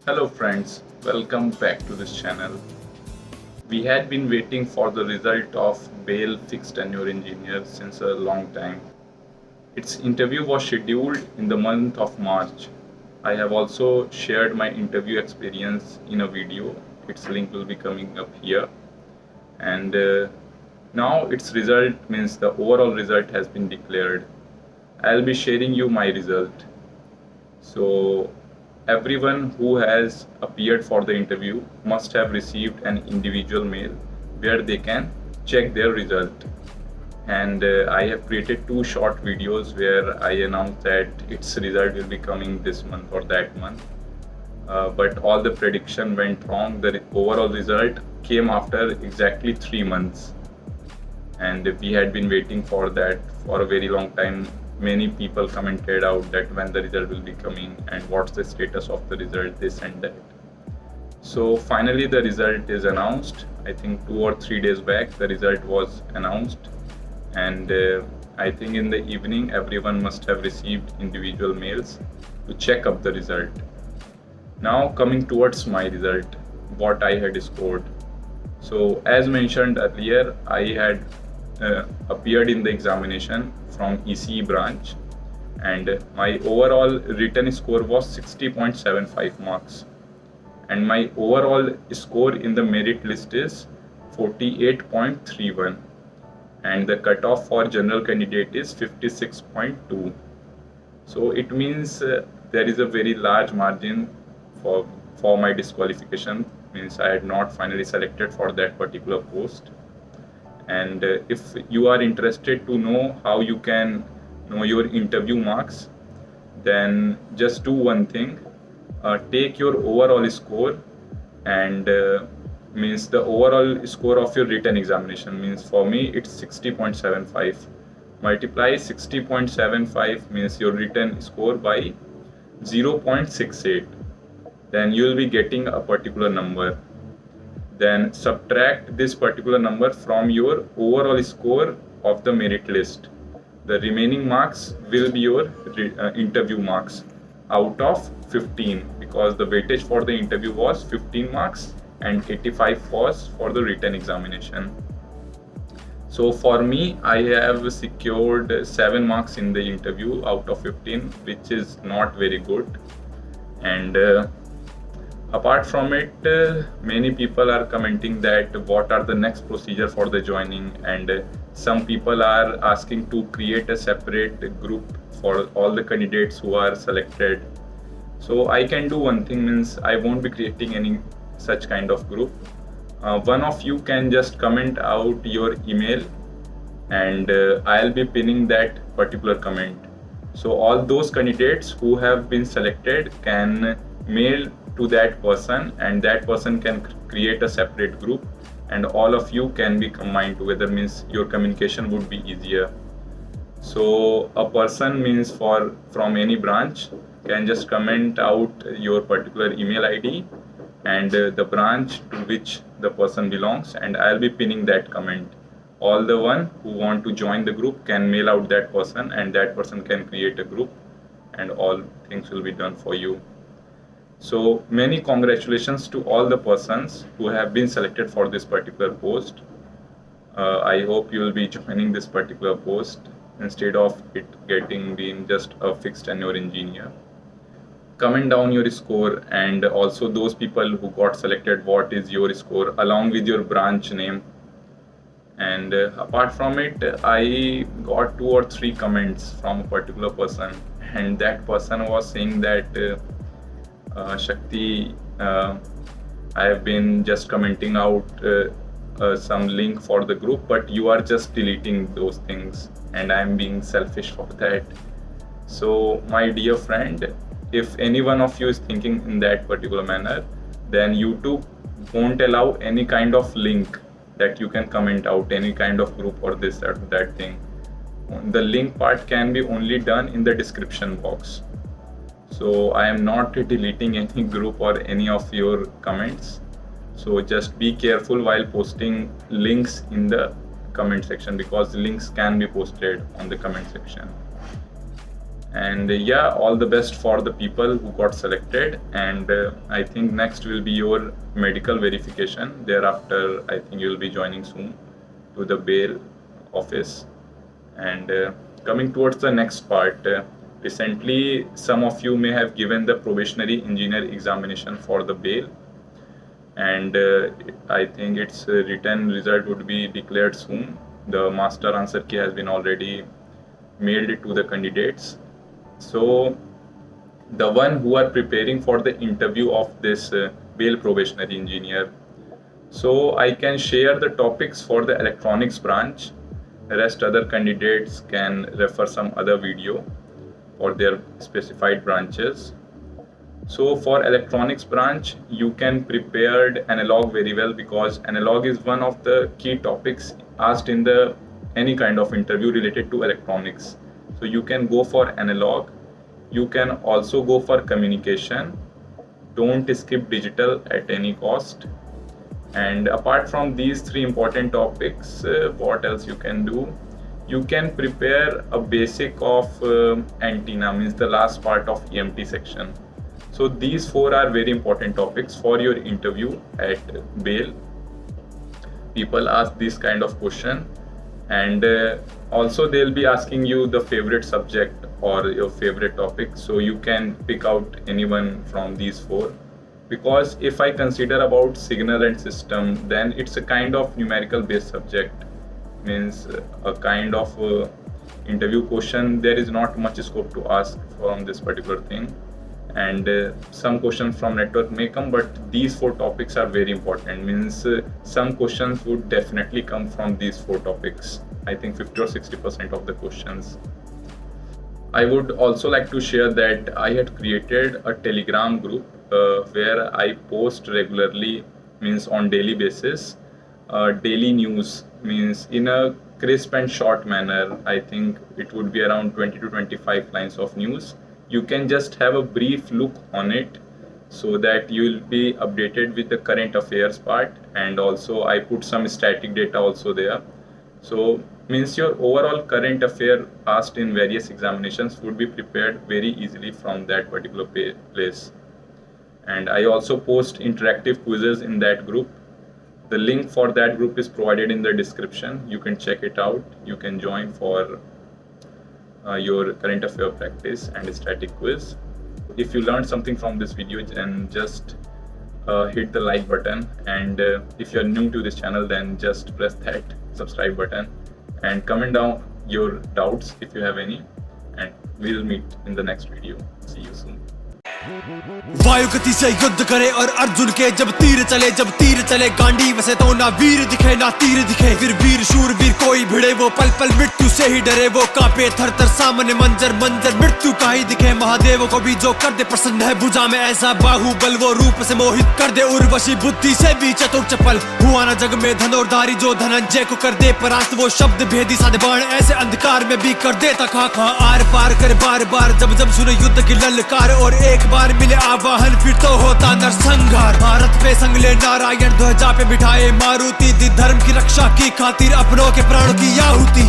Hello friends, welcome back to this channel. We had been waiting for the result of BAIL fixed tenure engineer since a long time. Its interview was scheduled in the month of March. I have also shared my interview experience in a video. Its link will be coming up here. And now its result means the overall result has been declared. I'll be sharing you my result. So everyone who has appeared for the interview must have received an individual mail where they can check their result. And I have created two short videos where I announce that its result will be coming this month or that month. But all the prediction went wrong. The overall result came after exactly 3 months, and we had been waiting for that for a very long time. Many people commented out that when the result will be coming and what's the status of the result, this and that. So finally the result is announced. I think 2 or 3 days back the result was announced, and I think in the evening everyone must have received individual mails to check up the result. Now coming towards my result, what I had scored. So as mentioned earlier, I had appeared in the examination from ECE branch, and my overall written score was 60.75 marks, and my overall score in the merit list is 48.31, and the cutoff for general candidate is 56.2. So it means there is a very large margin for my disqualification, means I had not finally selected for that particular post. And if you are interested to know how you can know your interview marks, then just do one thing. Take your overall score, and means the overall score of your written examination, means for me it's 60.75. Multiply 60.75 means your written score by 0.68, then you will be getting a particular number. Then subtract this particular number from your overall score of the merit list. The remaining marks will be your interview marks out of 15, because the weightage for the interview was 15 marks and 85 was for the written examination. So for me, I have secured 7 marks in the interview out of 15, which is not very good. And apart from it, many people are commenting that what are the next procedure for the joining, and some people are asking to create a separate group for all the candidates who are selected. So I can do one thing, means I won't be creating any such kind of group. One of you can just comment out your email, and I'll be pinning that particular comment. So all those candidates who have been selected can mail to that person, and that person can create a separate group, and all of you can be combined together, means your communication would be easier. So a person, means from any branch, can just comment out your particular email ID and the branch to which the person belongs, and I'll be pinning that comment. All the one who want to join the group can mail out that person, and that person can create a group, and all things will be done for you. So many congratulations to all the persons who have been selected for this particular post. I hope you will be joining this particular post instead of it getting being just a fixed tenure engineer. Comment down your score, and also those people who got selected, what is your score along with your branch name. And apart from it, I got 2 or 3 comments from a particular person, and that person was saying that Shakti, I have been just commenting out some link for the group, but you are just deleting those things, and I am being selfish for that. So my dear friend, if any one of you is thinking in that particular manner, then YouTube won't allow any kind of link that you can comment out, any kind of group or this or that thing. The link part can be only done in the description box. So I am not deleting any group or any of your comments. So just be careful while posting links in the comment section, because links can be posted on the comment section. And yeah, all the best for the people who got selected. And I think next will be your medical verification. Thereafter, I think you'll be joining soon to the bail office. And coming towards the next part, recently some of you may have given the probationary engineer examination for the bail, and I think its written result would be declared soon. The master answer key has been already mailed to the candidates. So the one who are preparing for the interview of this bail probationary engineer, so I can share the topics for the electronics branch. The rest other candidates can refer some other video for their specified branches. So for electronics branch, you can prepare analog very well, because analog is one of the key topics asked in the any kind of interview related to electronics. So you can go for analog. You can also go for communication. Don't skip digital at any cost. And apart from these three important topics, what else you can do? You can prepare a basic of antenna, means the last part of EMT section. So these four are very important topics for your interview at bail. People ask this kind of question, and also they'll be asking you the favorite subject or your favorite topic. So you can pick out anyone from these four. Because if I consider about signal and system, then it's a kind of numerical based subject, means a kind of interview question. There is not much scope to ask from this particular thing, and some questions from network may come, but these four topics are very important, means some questions would definitely come from these four topics. I think 50 or 60% of the questions. I would also like to share that I had created a Telegram group where I post regularly, means on daily basis, daily news, means in a crisp and short manner. I think it would be around 20 to 25 lines of news. You can just have a brief look on it, so that you will be updated with the current affairs part. And also I put some static data also there. So means your overall current affair asked in various examinations would be prepared very easily from that particular place. And I also post interactive quizzes in that group. The link for that group is provided in the description. You can check it out. You can join for your current affair practice and static quiz. If you learned something from this video, then just hit the like button, and if you're new to this channel, then just press that subscribe button and comment down your doubts if you have any, and we'll meet in the next video. See you soon. वायु गति से युद्ध करे और अर्जुन के जब तीर चले गांडी वसे तो ना वीर दिखे ना तीर दिखे। फिर वीर शूर वीर कोई भिड़े, वो पल पल मृत्यु से ही डरे, वो कांपे थर थर सामने मंजर मृत्यु का ही दिखे। महादेव को भी जो कर दे प्रसन्न है, भुजा में ऐसा बाहुबल, वो रूप से मोहित कर दे उर्वशी, बुद्धि से भी चतुर चपल। हुआ ना जग में धनुर्धारी जो धनंजय को कर दे परास्त, वो शब्द भेदी साधे बाण ऐसे अंधकार में भी कर देता खा आर पार कर बार बार। जब जब सुने युद्ध की ललकार और एक बार मिले आवाहन, फिर तो होता नरसंहार। भारत पे संगले नारायण, ध्वजा पे बिठाए मारुति, दी धर्म की रक्षा की खातिर अपनों के प्राणों की आहुति।